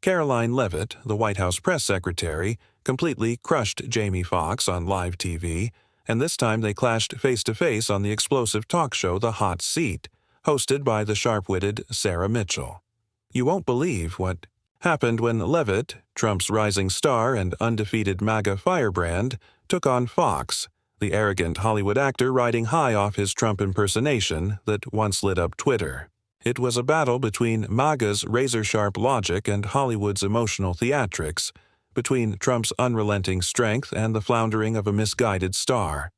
Karoline Leavitt, the White House press secretary, completely crushed Jamie Foxx on live TV, and this time they clashed face-to-face on the explosive talk show The Hot Seat, hosted by the sharp-witted Sarah Mitchell. You won't believe what happened when Leavitt, Trump's rising star and undefeated MAGA firebrand, took on Foxx, the arrogant Hollywood actor riding high off his Trump impersonation that once lit up Twitter. It was a battle between MAGA's razor-sharp logic and Hollywood's emotional theatrics, between Trump's unrelenting strength and the floundering of a misguided star.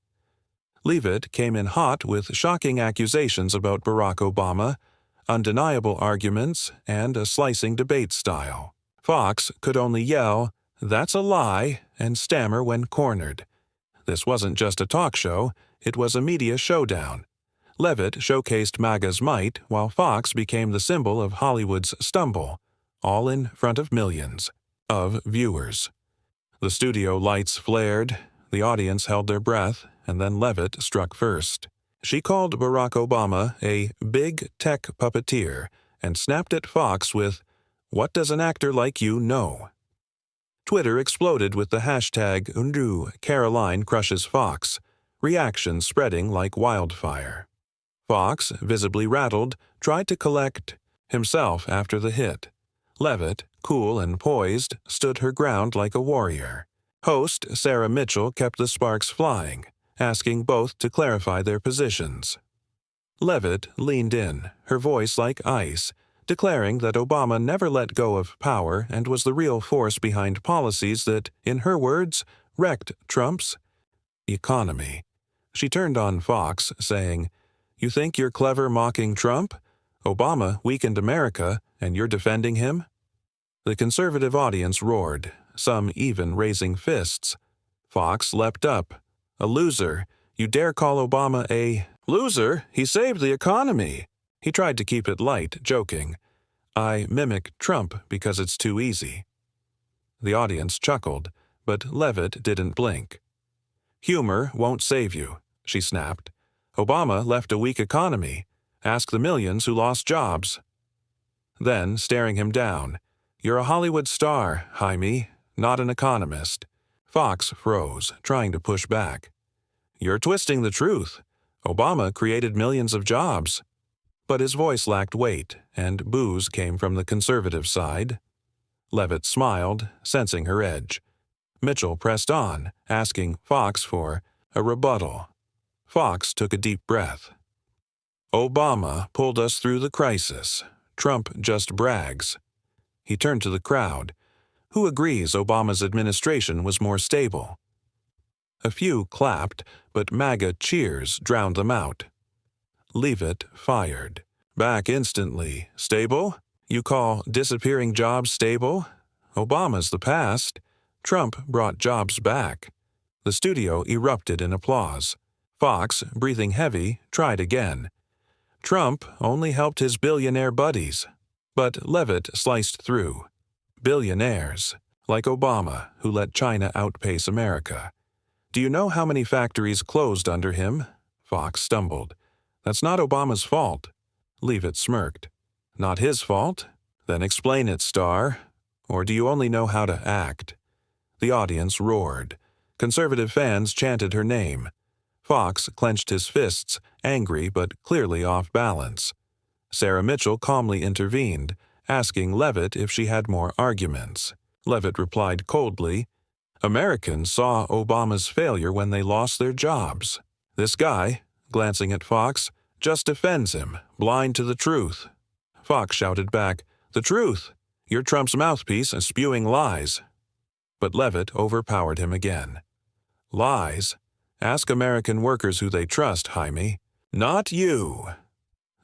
Leavitt came in hot with shocking accusations about Barack Obama, undeniable arguments, and a slicing debate style. Foxx could only yell, "That's a lie," and stammer when cornered. This wasn't just a talk show, it was a media showdown. Leavitt showcased MAGA's might, while Foxx became the symbol of Hollywood's stumble, all in front of millions of viewers. The studio lights flared, the audience held their breath, and then Leavitt struck first. She called Barack Obama a big tech puppeteer and snapped at Foxx with, "What does an actor like you know?" Twitter exploded with the hashtag Karoline crushes Foxx, reactions spreading like wildfire. Foxx, visibly rattled, tried to collect himself after the hit. Leavitt, cool and poised, stood her ground like a warrior. Host Sarah Mitchell kept the sparks flying, asking both to clarify their positions. Leavitt leaned in, her voice like ice, declaring that Obama never let go of power and was the real force behind policies that, in her words, wrecked Trump's economy. She turned on Foxx, saying, "You think you're clever mocking Trump? Obama weakened America, and you're defending him?" The conservative audience roared, some even raising fists. Foxx leapt up. "A loser. You dare call Obama a loser? He saved the economy." He tried to keep it light, joking, "I mimic Trump because it's too easy." The audience chuckled, but Leavitt didn't blink. "Humor won't save you," she snapped. "Obama left a weak economy. Ask the millions who lost jobs." Then, staring him down, "You're a Hollywood star, Jaime, not an economist." Foxx froze, trying to push back. "You're twisting the truth. Obama created millions of jobs." But his voice lacked weight, and boos came from the conservative side. Leavitt smiled, sensing her edge. Mitchell pressed on, asking Foxx for a rebuttal. Foxx took a deep breath. "Obama pulled us through the crisis. Trump just brags." He turned to the crowd. "Who agrees Obama's administration was more stable?" A few clapped, but MAGA cheers drowned them out. Leavitt fired. Back instantly. "Stable? You call disappearing jobs stable? Obama's the past. Trump brought jobs back." The studio erupted in applause. Foxx, breathing heavy, tried again. "Trump only helped his billionaire buddies." But Leavitt sliced through. "Billionaires, like Obama, who let China outpace America. Do you know how many factories closed under him?" Foxx stumbled. "That's not Obama's fault." Leavitt smirked. "Not his fault? Then explain it, star. Or do you only know how to act?" The audience roared. Conservative fans chanted her name. Foxx clenched his fists, angry but clearly off balance. Sarah Mitchell calmly intervened, asking Leavitt if she had more arguments. Leavitt replied coldly, "Americans saw Obama's failure when they lost their jobs. This guy," glancing at Foxx, "just defends him, blind to the truth." Foxx shouted back, "The truth! You're Trump's mouthpiece and spewing lies." But Leavitt overpowered him again. "Lies? Ask American workers who they trust, Jaime. Not you."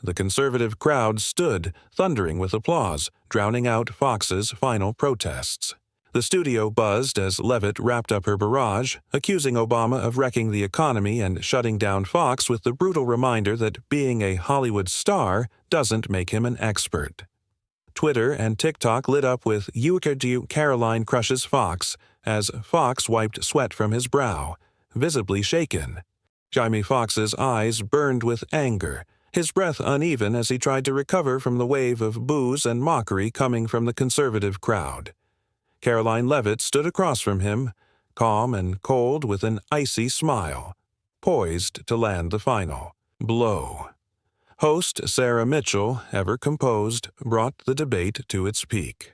The conservative crowd stood, thundering with applause, drowning out Fox's final protests. The studio buzzed as Leavitt wrapped up her barrage, accusing Obama of wrecking the economy and shutting down Foxx with the brutal reminder that being a Hollywood star doesn't make him an expert. Twitter and TikTok lit up with Karoline crushes Foxx as Foxx wiped sweat from his brow, visibly shaken. Jamie Foxx's eyes burned with anger, his breath uneven as he tried to recover from the wave of boos and mockery coming from the conservative crowd. Karoline Leavitt stood across from him, calm and cold with an icy smile, poised to land the final blow. Host Sarah Mitchell, ever composed, brought the debate to its peak.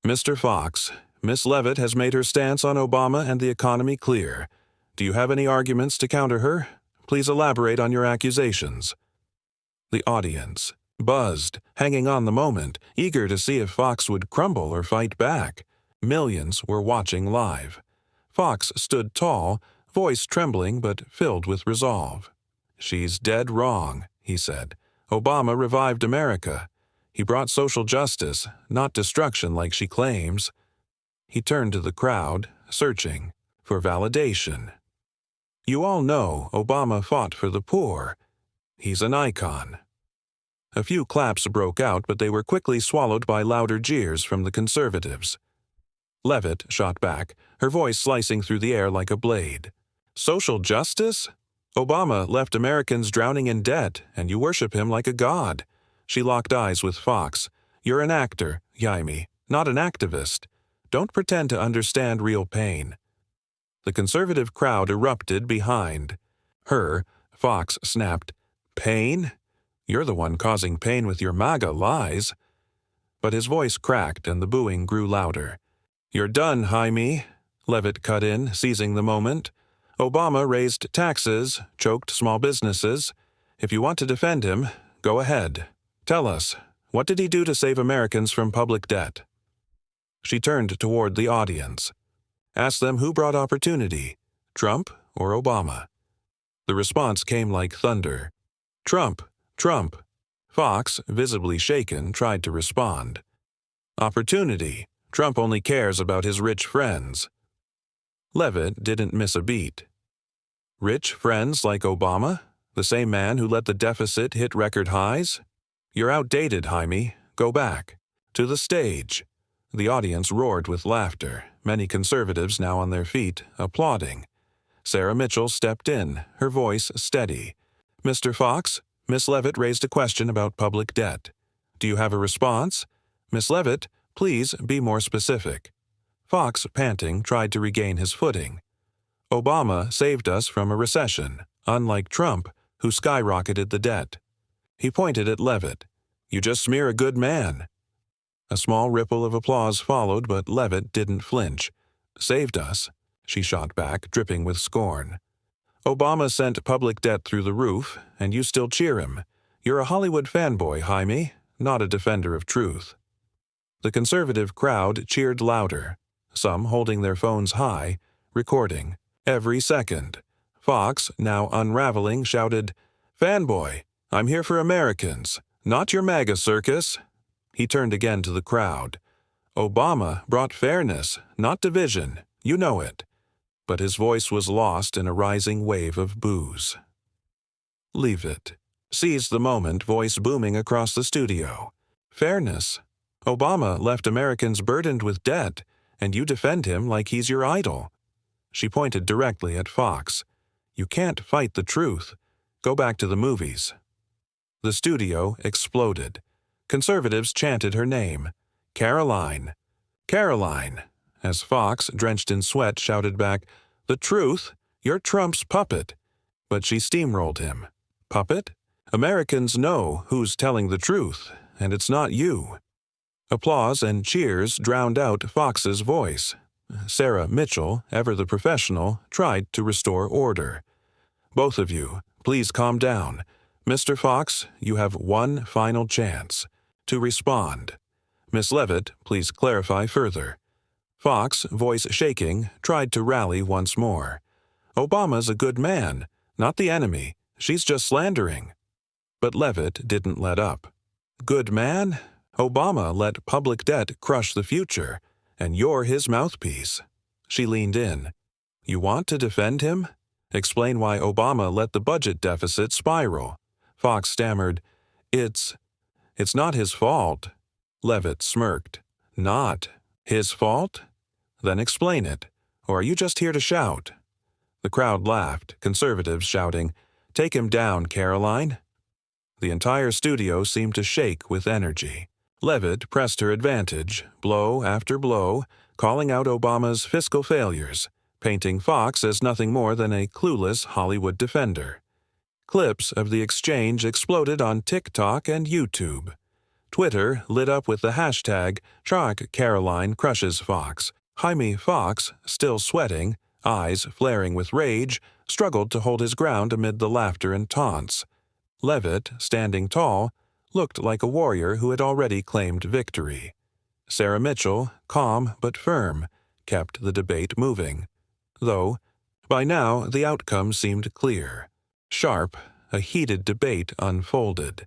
Mr. Fox, Miss Leavitt has made her stance on Obama and the economy clear. Do you have any arguments to counter her? Please elaborate on your accusations. The audience buzzed, hanging on the moment, eager to see if Fox would crumble or fight back. Millions were watching live. Fox stood tall, voice trembling but filled with resolve. "She's dead wrong," he said. "Obama revived America. He brought social justice, not destruction like she claims." He turned to the crowd, searching for validation. "You all know Obama fought for the poor. He's an icon." A few claps broke out, but they were quickly swallowed by louder jeers from the conservatives. Leavitt shot back, her voice slicing through the air like a blade. "Social justice? Obama left Americans drowning in debt, and you worship him like a god." She locked eyes with Fox. "You're an actor, Jamie, not an activist. Don't pretend to understand real pain." The conservative crowd erupted behind her. Fox snapped, "Pain? You're the one causing pain with your MAGA lies." But his voice cracked and the booing grew louder. "You're done, Jaime," Leavitt cut in, seizing the moment. "Obama raised taxes, choked small businesses. If you want to defend him, go ahead. Tell us, what did he do to save Americans from public debt?" She turned toward the audience. "Ask them who brought opportunity, Trump or Obama." The response came like thunder. "Trump, Trump." Fox, visibly shaken, tried to respond. "Opportunity. Trump only cares about his rich friends." Leavitt didn't miss a beat. "Rich friends like Obama? The same man who let the deficit hit record highs? You're outdated, Jaime. Go back. To the stage." The audience roared with laughter, many conservatives now on their feet, applauding. Sarah Mitchell stepped in, her voice steady. "Mr. Fox, Miss Leavitt raised a question about public debt. Do you have a response? Miss Leavitt, please be more specific." Fox, panting, tried to regain his footing. "Obama saved us from a recession, unlike Trump, who skyrocketed the debt." He pointed at Leavitt. "You just smear a good man." A small ripple of applause followed, but Leavitt didn't flinch. "Saved us," she shot back, dripping with scorn. "Obama sent public debt through the roof, and you still cheer him. You're a Hollywood fanboy, Jaime, not a defender of truth." The conservative crowd cheered louder, some holding their phones high, recording every second. Fox, now unraveling, shouted, "Fanboy, I'm here for Americans, not your MAGA circus." He turned again to the crowd. "Obama brought fairness, not division. You know it." But his voice was lost in a rising wave of boos. Leavitt seized the moment, voice booming across the studio. "Fairness? Obama left Americans burdened with debt, and you defend him like he's your idol." She pointed directly at Fox. "You can't fight the truth. Go back to the movies." The studio exploded. Conservatives chanted her name. "Karoline! Karoline!" As Fox, drenched in sweat, shouted back, "The truth? You're Trump's puppet." But she steamrolled him. "Puppet? Americans know who's telling the truth, and it's not you." Applause and cheers drowned out Fox's voice. Sarah Mitchell, ever the professional, tried to restore order. "Both of you, please calm down. Mr. Fox, you have one final chance to respond. Miss Leavitt, please clarify further." Fox, voice shaking, tried to rally once more. "Obama's a good man, not the enemy. She's just slandering." But Leavitt didn't let up. "Good man? Obama let public debt crush the future, and you're his mouthpiece." She leaned in. "You want to defend him? Explain why Obama let the budget deficit spiral." Fox stammered, It's not his fault." Leavitt smirked. "Not his fault? Then explain it. Or are you just here to shout?" The crowd laughed, conservatives shouting, "Take him down, Karoline." The entire studio seemed to shake with energy. Leavitt pressed her advantage, blow after blow, calling out Obama's fiscal failures, painting Fox as nothing more than a clueless Hollywood defender. Clips of the exchange exploded on TikTok and YouTube. Twitter lit up with the hashtag #Karoline crushes Fox. Jamie Foxx, still sweating, eyes flaring with rage, struggled to hold his ground amid the laughter and taunts. Leavitt, standing tall, looked like a warrior who had already claimed victory. Sarah Mitchell, calm but firm, kept the debate moving. Though, by now, the outcome seemed clear. Sharp, a heated debate unfolded.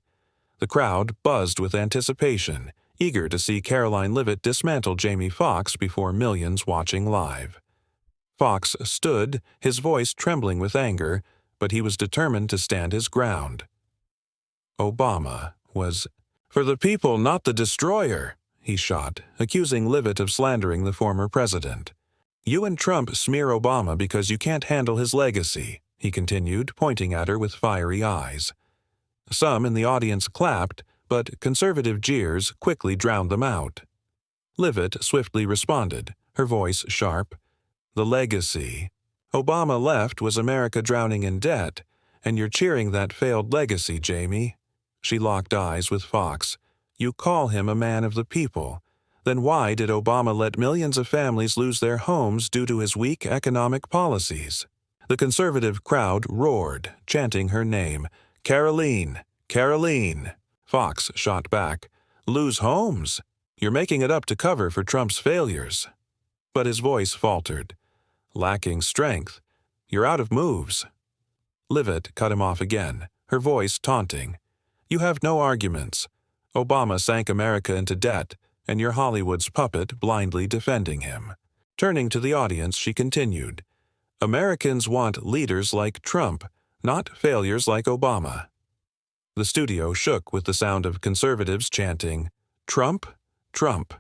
The crowd buzzed with anticipation, eager to see Karoline Leavitt dismantle Jamie Foxx before millions watching live. Foxx stood, his voice trembling with anger, but he was determined to stand his ground. Obama was for the people, not the destroyer, he shot, accusing Leavitt of slandering the former president. You and Trump smear Obama because you can't handle his legacy, he continued, pointing at her with fiery eyes. Some in the audience clapped, but conservative jeers quickly drowned them out. Leavitt swiftly responded, her voice sharp. The legacy. Obama left was America drowning in debt, and you're cheering that failed legacy, Jamie. She locked eyes with Foxx. You call him a man of the people. Then why did Obama let millions of families lose their homes due to his weak economic policies? The conservative crowd roared, chanting her name. Karoline! Karoline! Foxx shot back. Lose homes? You're making it up to cover for Trump's failures. But his voice faltered. Lacking strength. You're out of moves. Leavitt cut him off again, her voice taunting. You have no arguments. Obama sank America into debt, and you're Hollywood's puppet blindly defending him. Turning to the audience, she continued. Americans want leaders like Trump, not failures like Obama. The studio shook with the sound of conservatives chanting, Trump, Trump.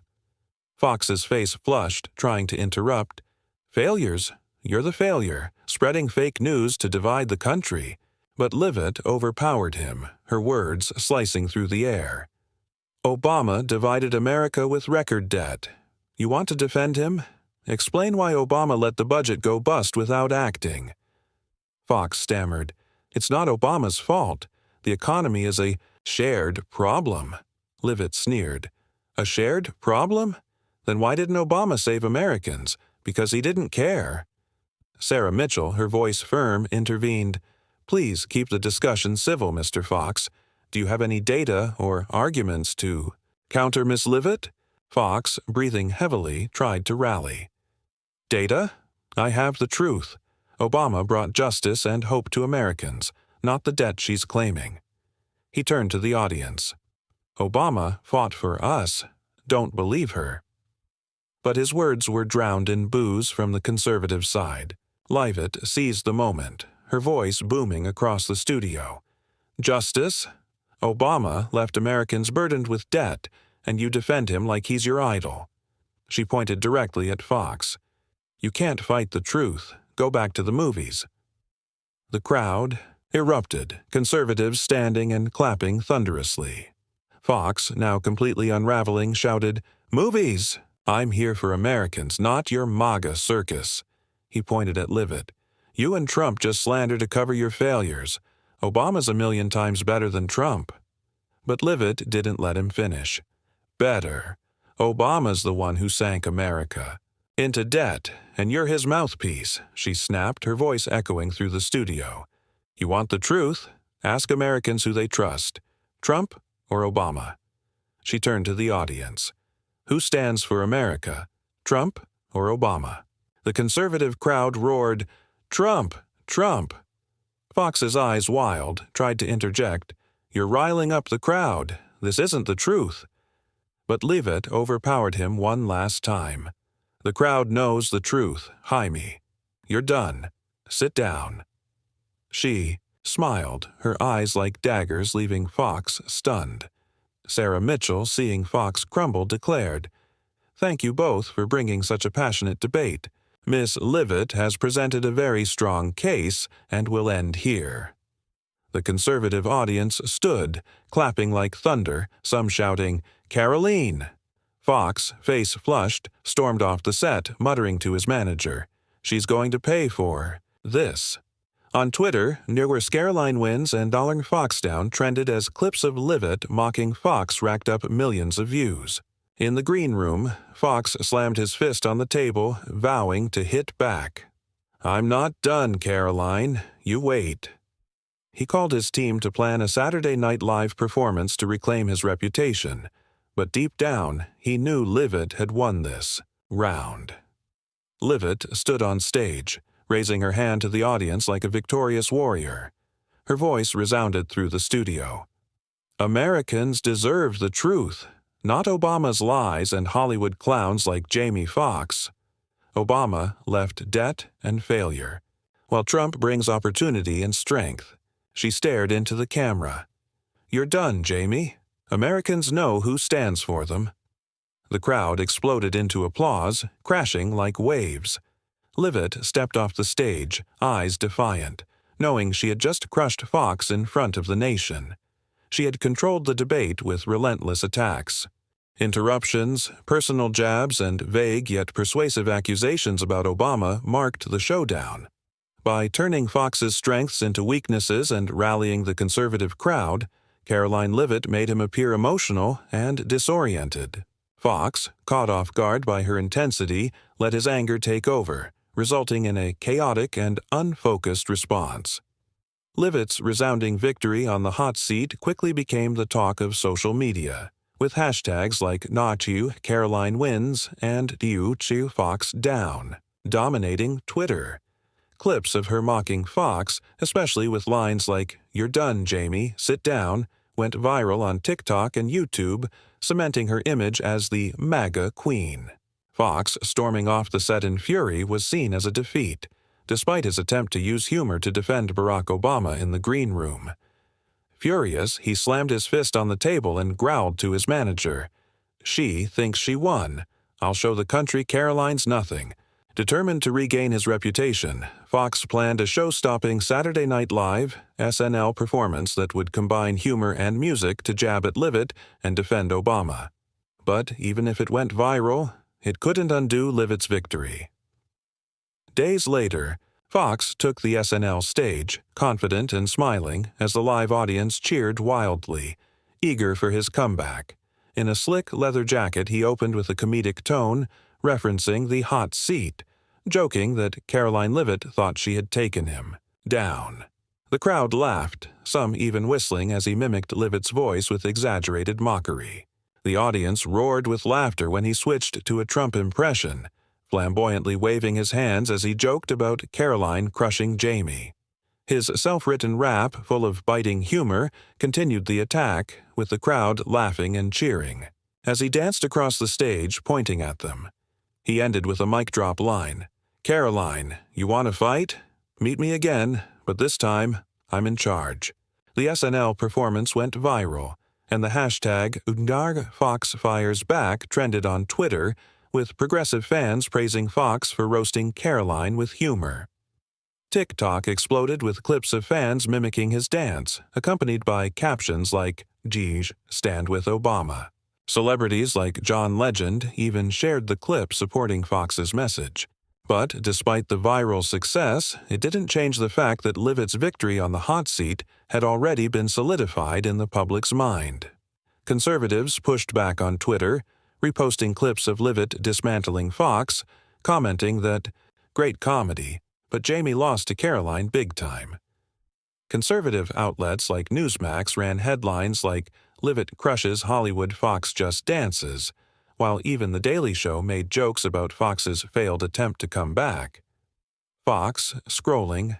Fox's face flushed, trying to interrupt. Failures? You're the failure, spreading fake news to divide the country. But Leavitt overpowered him, her words slicing through the air. Obama divided America with record debt. You want to defend him? Explain why Obama let the budget go bust without acting. Foxx stammered. It's not Obama's fault. The economy is a shared problem. Leavitt sneered. A shared problem? Then why didn't Obama save Americans? Because he didn't care. Sarah Mitchell, her voice firm, intervened. Please keep the discussion civil, Mr. Foxx. Do you have any data or arguments to counter Miss Leavitt? Foxx, breathing heavily, tried to rally. Data? I have the truth. Obama brought justice and hope to Americans, not the debt she's claiming. He turned to the audience. Obama fought for us. Don't believe her. But his words were drowned in boos from the conservative side. Leavitt seized the moment, her voice booming across the studio. Justice? Obama left Americans burdened with debt, and you defend him like he's your idol. She pointed directly at Foxx. You can't fight the truth. Go back to the movies. The crowd erupted, conservatives standing and clapping thunderously. Foxx, now completely unraveling, shouted, Movies! I'm here for Americans, not your MAGA circus. He pointed at Leavitt. You and Trump just slander to cover your failures. Obama's a million times better than Trump. But Leavitt didn't let him finish. Better. Obama's the one who sank America into debt, and you're his mouthpiece, she snapped, her voice echoing through the studio. You want the truth? Ask Americans who they trust, Trump or Obama. She turned to the audience. Who stands for America, Trump or Obama? The conservative crowd roared, Trump! Trump! Fox's eyes wild, tried to interject. You're riling up the crowd. This isn't the truth. But Leavitt overpowered him one last time. The crowd knows the truth, Jaime. You're done. Sit down. She smiled, her eyes like daggers, leaving Foxx stunned. Sarah Mitchell, seeing Foxx crumble, declared, Thank you both for bringing such a passionate debate. Miss Leavitt has presented a very strong case and will end here. The conservative audience stood, clapping like thunder, some shouting, "Karoline!" Fox, face flushed, stormed off the set, muttering to his manager, "She's going to pay for this." On Twitter, newer Karoline wins and dollar Fox down trended as clips of Leavitt mocking Fox racked up millions of views. In the green room, Fox slammed his fist on the table, vowing to hit back. "I'm not done, Karoline. You wait." He called his team to plan a Saturday Night Live performance to reclaim his reputation, but deep down, he knew Leavitt had won this round. Leavitt stood on stage, raising her hand to the audience like a victorious warrior. Her voice resounded through the studio. "Americans deserve the truth, not Obama's lies and Hollywood clowns like Jamie Foxx. Obama left debt and failure, while Trump brings opportunity and strength." She stared into the camera. "You're done, Jamie. Americans know who stands for them." The crowd exploded into applause, crashing like waves. Leavitt stepped off the stage, eyes defiant, knowing she had just crushed Fox in front of the nation. She had controlled the debate with relentless attacks. Interruptions, personal jabs, and vague yet persuasive accusations about Obama marked the showdown. By turning Fox's strengths into weaknesses and rallying the conservative crowd, Karoline Leavitt made him appear emotional and disoriented. Fox, caught off guard by her intensity, let his anger take over, resulting in a chaotic and unfocused response. Leavitt's resounding victory on the hot seat quickly became the talk of social media, with hashtags like "Not You, Karoline wins" and "You, Fox down" dominating Twitter. Clips of her mocking Fox, especially with lines like "You're done, Jamie, sit down," went viral on TikTok and YouTube, cementing her image as the MAGA queen. Fox, storming off the set in fury, was seen as a defeat, despite his attempt to use humor to defend Barack Obama in the green room. Furious, he slammed his fist on the table and growled to his manager, "She thinks she won. I'll show the country Karoline's nothing." Determined to regain his reputation, Fox planned a show-stopping Saturday Night Live (SNL) performance that would combine humor and music to jab at Leavitt and defend Obama. But even if it went viral, it couldn't undo Leavitt's victory. Days later, Fox took the SNL stage, confident and smiling, as the live audience cheered wildly, eager for his comeback. In a slick leather jacket he opened with a comedic tone, referencing the hot seat, joking that Karoline Leavitt thought she had taken him down. The crowd laughed, some even whistling as he mimicked Leavitt's voice with exaggerated mockery. The audience roared with laughter when he switched to a Trump impression, flamboyantly waving his hands as he joked about Karoline crushing Jamie. His self-written rap, full of biting humor, continued the attack, with the crowd laughing and cheering. As he danced across the stage, pointing at them, he ended with a mic drop line. "Karoline, you want to fight? Meet me again, but this time, I'm in charge." The SNL performance went viral, and the hashtag #FoxFiresBack trended on Twitter, with progressive fans praising Fox for roasting Karoline with humor. TikTok exploded with clips of fans mimicking his dance, accompanied by captions like, "Geez, stand with Obama." Celebrities like John Legend even shared the clip supporting Fox's message. But despite the viral success, it didn't change the fact that Leavitt's victory on the hot seat had already been solidified in the public's mind. Conservatives pushed back on Twitter, reposting clips of Leavitt dismantling Fox, commenting that, "Great comedy, but Jamie lost to Karoline big time." Conservative outlets like Newsmax ran headlines like, "Leavitt crushes Hollywood, Fox just dances," while even The Daily Show made jokes about Fox's failed attempt to come back. Fox, scrolling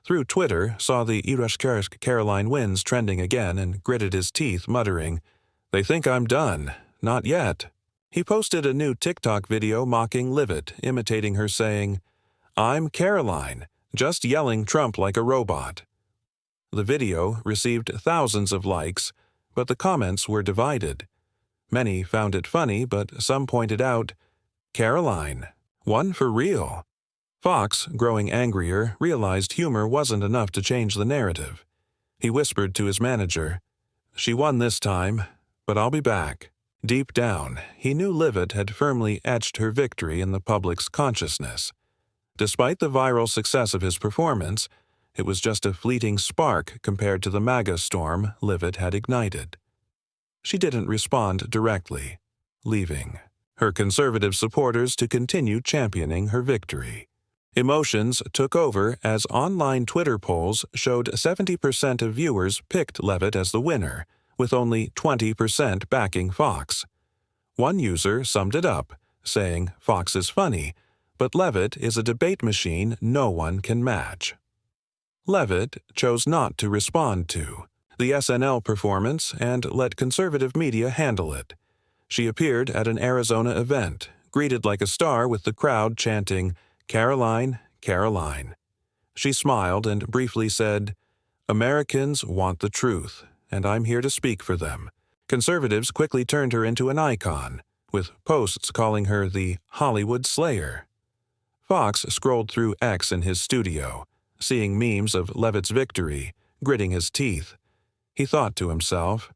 through Twitter, saw the Karoline wins trending again and gritted his teeth, muttering, "They think I'm done. Not yet." He posted a new TikTok video mocking Leavitt, imitating her saying, "I'm Karoline, just yelling Trump like a robot." The video received thousands of likes, but the comments were divided. Many found it funny, but some pointed out, "Karoline, one for real." Fox, growing angrier, realized humor wasn't enough to change the narrative. He whispered to his manager, "She won this time, but I'll be back." Deep down, he knew Leavitt had firmly etched her victory in the public's consciousness. Despite the viral success of his performance, it was just a fleeting spark compared to the MAGA storm Leavitt had ignited. She didn't respond directly, leaving her conservative supporters to continue championing her victory. Emotions took over as online Twitter polls showed 70% of viewers picked Leavitt as the winner, with only 20% backing Foxx. One user summed it up, saying Foxx is funny, but Leavitt is a debate machine no one can match. Leavitt chose not to respond to the SNL performance and let conservative media handle it. She appeared at an Arizona event, greeted like a star with the crowd chanting, "Karoline, Karoline." She smiled and briefly said, "Americans want the truth, and I'm here to speak for them." Conservatives quickly turned her into an icon, with posts calling her the Hollywood Slayer. Foxx scrolled through X in his studio, seeing memes of Leavitt's victory, gritting his teeth. He thought to himself,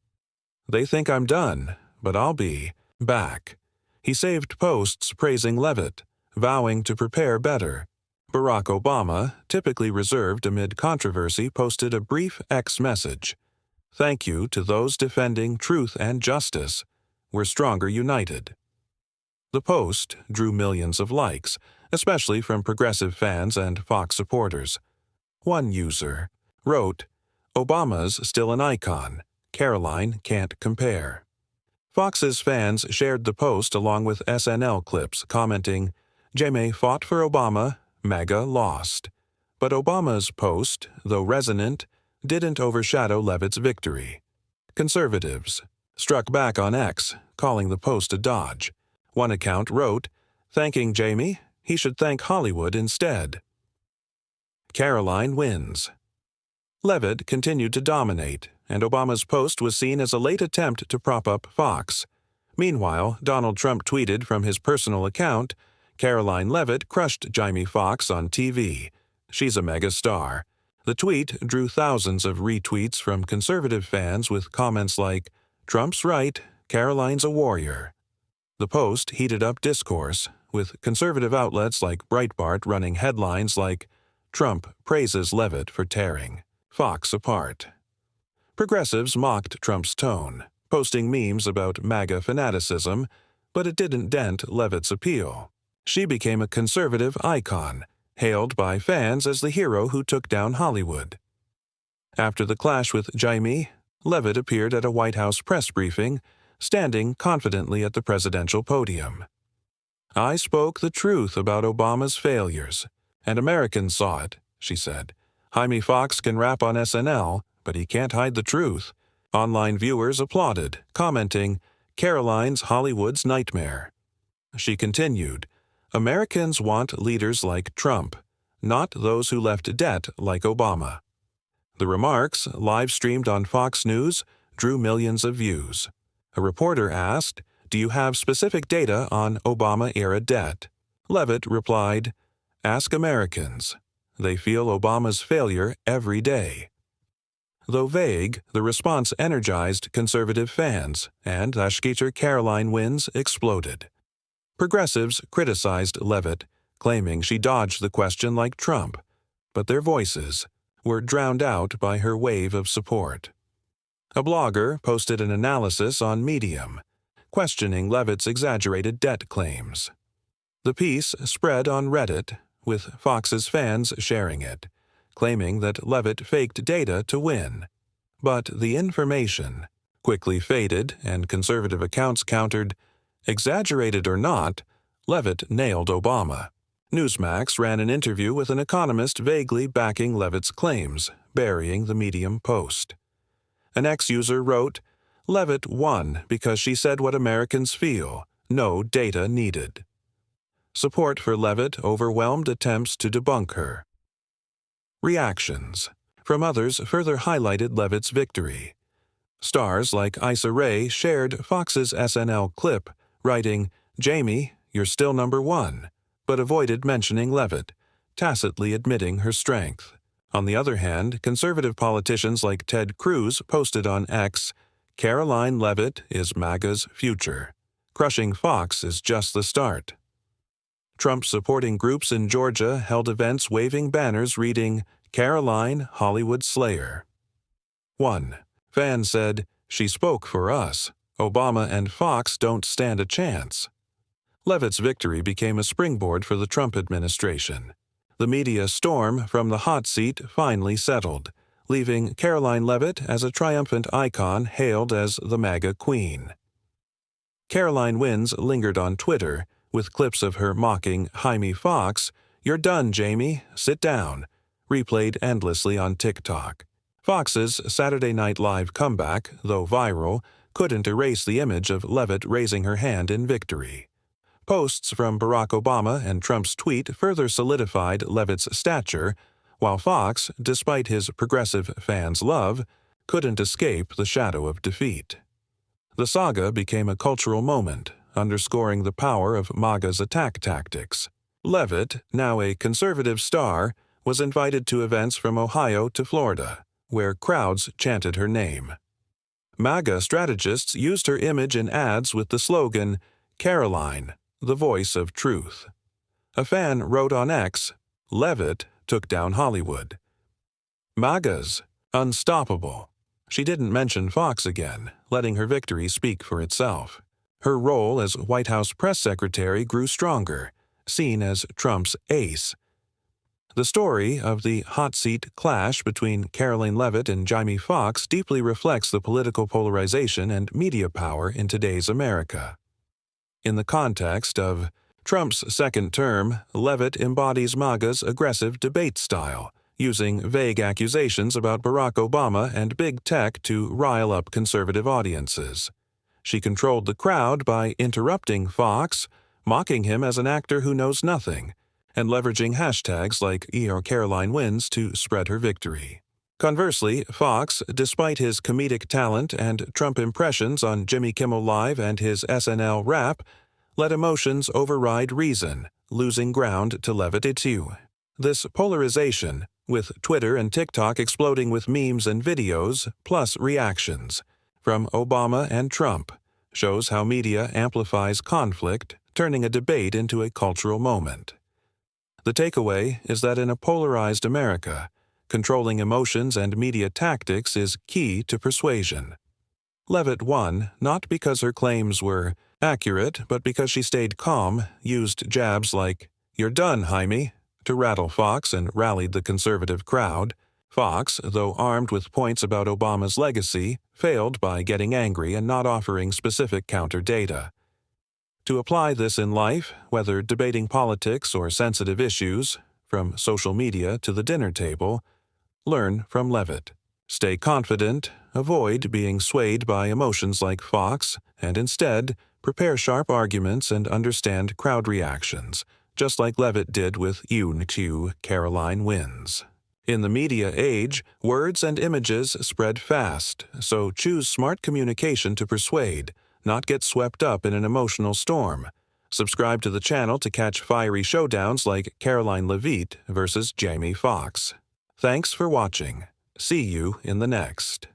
"They think I'm done, but I'll be back." He saved posts praising Leavitt, vowing to prepare better. Barack Obama, typically reserved amid controversy, posted a brief X message. "Thank you to those defending truth and justice. We're stronger united." The post drew millions of likes, especially from progressive fans and Fox supporters. One user wrote, "Obama's still an icon. Karoline can't compare." Fox's fans shared the post along with SNL clips, commenting, "Jamie fought for Obama, MAGA lost." But Obama's post, though resonant, didn't overshadow Leavitt's victory. Conservatives struck back on X, calling the post a dodge. One account wrote, "Thanking Jamie, he should thank Hollywood instead." Karoline wins. Leavitt continued to dominate, and Obama's post was seen as a late attempt to prop up Fox. Meanwhile, Donald Trump tweeted from his personal account, "Karoline Leavitt crushed Jamie Foxx on TV. She's a mega star." The tweet drew thousands of retweets from conservative fans with comments like, "Trump's right, Karoline's a warrior." The post heated up discourse, with conservative outlets like Breitbart running headlines like, "Trump praises Leavitt for tearing Fox apart." Progressives mocked Trump's tone, posting memes about MAGA fanaticism, but it didn't dent Leavitt's appeal. She became a conservative icon, hailed by fans as the hero who took down Hollywood. After the clash with Jamie, Leavitt appeared at a White House press briefing, standing confidently at the presidential podium. "I spoke the truth about Obama's failures, and Americans saw it," she said. "Jamie Foxx can rap on SNL, but he can't hide the truth." Online viewers applauded, commenting, "Karoline's Hollywood's nightmare." She continued, "Americans want leaders like Trump, not those who left debt like Obama." The remarks, live-streamed on Fox News, drew millions of views. A reporter asked, "Do you have specific data on Obama-era debt?" Leavitt replied, "Ask Americans. They feel Obama's failure every day." Though vague, the response energized conservative fans, and Ashketer Karoline wins exploded. Progressives criticized Leavitt, claiming she dodged the question like Trump, but their voices were drowned out by her wave of support. A blogger posted an analysis on Medium, questioning Leavitt's exaggerated debt claims. The piece spread on Reddit, with Fox's fans sharing it, claiming that Leavitt faked data to win. But the information quickly faded, and conservative accounts countered, "Exaggerated or not, Leavitt nailed Obama." Newsmax ran an interview with an economist vaguely backing Leavitt's claims, burying the Medium post. An ex-user wrote, "Leavitt won because she said what Americans feel, no data needed." Support for Leavitt overwhelmed attempts to debunk her. Reactions from others further highlighted Leavitt's victory. Stars like Issa Rae shared Fox's SNL clip, writing, "Jamie, you're still number one," but avoided mentioning Leavitt, tacitly admitting her strength. On the other hand, conservative politicians like Ted Cruz posted on X, "Karoline Leavitt is MAGA's future. Crushing Fox is just the start." Trump-supporting groups in Georgia held events waving banners reading, "Karoline, Hollywood Slayer." 1. Fan said, "She spoke for us. Obama and Fox don't stand a chance." Leavitt's victory became a springboard for the Trump administration. The media storm from the hot seat finally settled, leaving Karoline Leavitt as a triumphant icon hailed as the MAGA Queen. Karoline wins lingered on Twitter, with clips of her mocking Jamie Foxx, "You're done, Jamie, sit down," replayed endlessly on TikTok. Fox's Saturday Night Live comeback, though viral, couldn't erase the image of Leavitt raising her hand in victory. Posts from Barack Obama and Trump's tweet further solidified Leavitt's stature, while Fox, despite his progressive fans' love, couldn't escape the shadow of defeat. The saga became a cultural moment, underscoring the power of MAGA's attack tactics. Leavitt, now a conservative star, was invited to events from Ohio to Florida, where crowds chanted her name. MAGA strategists used her image in ads with the slogan, "Karoline, the voice of truth." A fan wrote on X, "Leavitt took down Hollywood." MAGA's unstoppable. She didn't mention Fox again, letting her victory speak for itself. Her role as White House press secretary grew stronger, seen as Trump's ace. The story of the hot seat clash between Karoline Leavitt and Jamie Foxx deeply reflects the political polarization and media power in today's America. In the context of Trump's second term, Leavitt embodies MAGA's aggressive debate style, using vague accusations about Barack Obama and big tech to rile up conservative audiences. She controlled the crowd by interrupting Fox, mocking him as an actor who knows nothing, and leveraging hashtags like Karoline wins to spread her victory. Conversely, Fox, despite his comedic talent and Trump impressions on Jimmy Kimmel Live and his SNL rap, let emotions override reason, losing ground to Leavitt too. This polarization, with Twitter and TikTok exploding with memes and videos, plus reactions from Obama and Trump, shows how media amplifies conflict, turning a debate into a cultural moment. The takeaway is that in a polarized America, controlling emotions and media tactics is key to persuasion. Leavitt won not because her claims were accurate, but because she stayed calm, used jabs like, "You're done, Jaime," to rattle Fox and rallied the conservative crowd. Fox, though armed with points about Obama's legacy, failed by getting angry and not offering specific counter data. To apply this in life, whether debating politics or sensitive issues, from social media to the dinner table, learn from Leavitt. Stay confident, avoid being swayed by emotions like Fox, and instead, prepare sharp arguments and understand crowd reactions, just like Leavitt did with Karoline wins. In the media age, words and images spread fast, so choose smart communication to persuade, not get swept up in an emotional storm. Subscribe to the channel to catch fiery showdowns like Karoline Leavitt versus Jamie Foxx. Thanks for watching. See you in the next.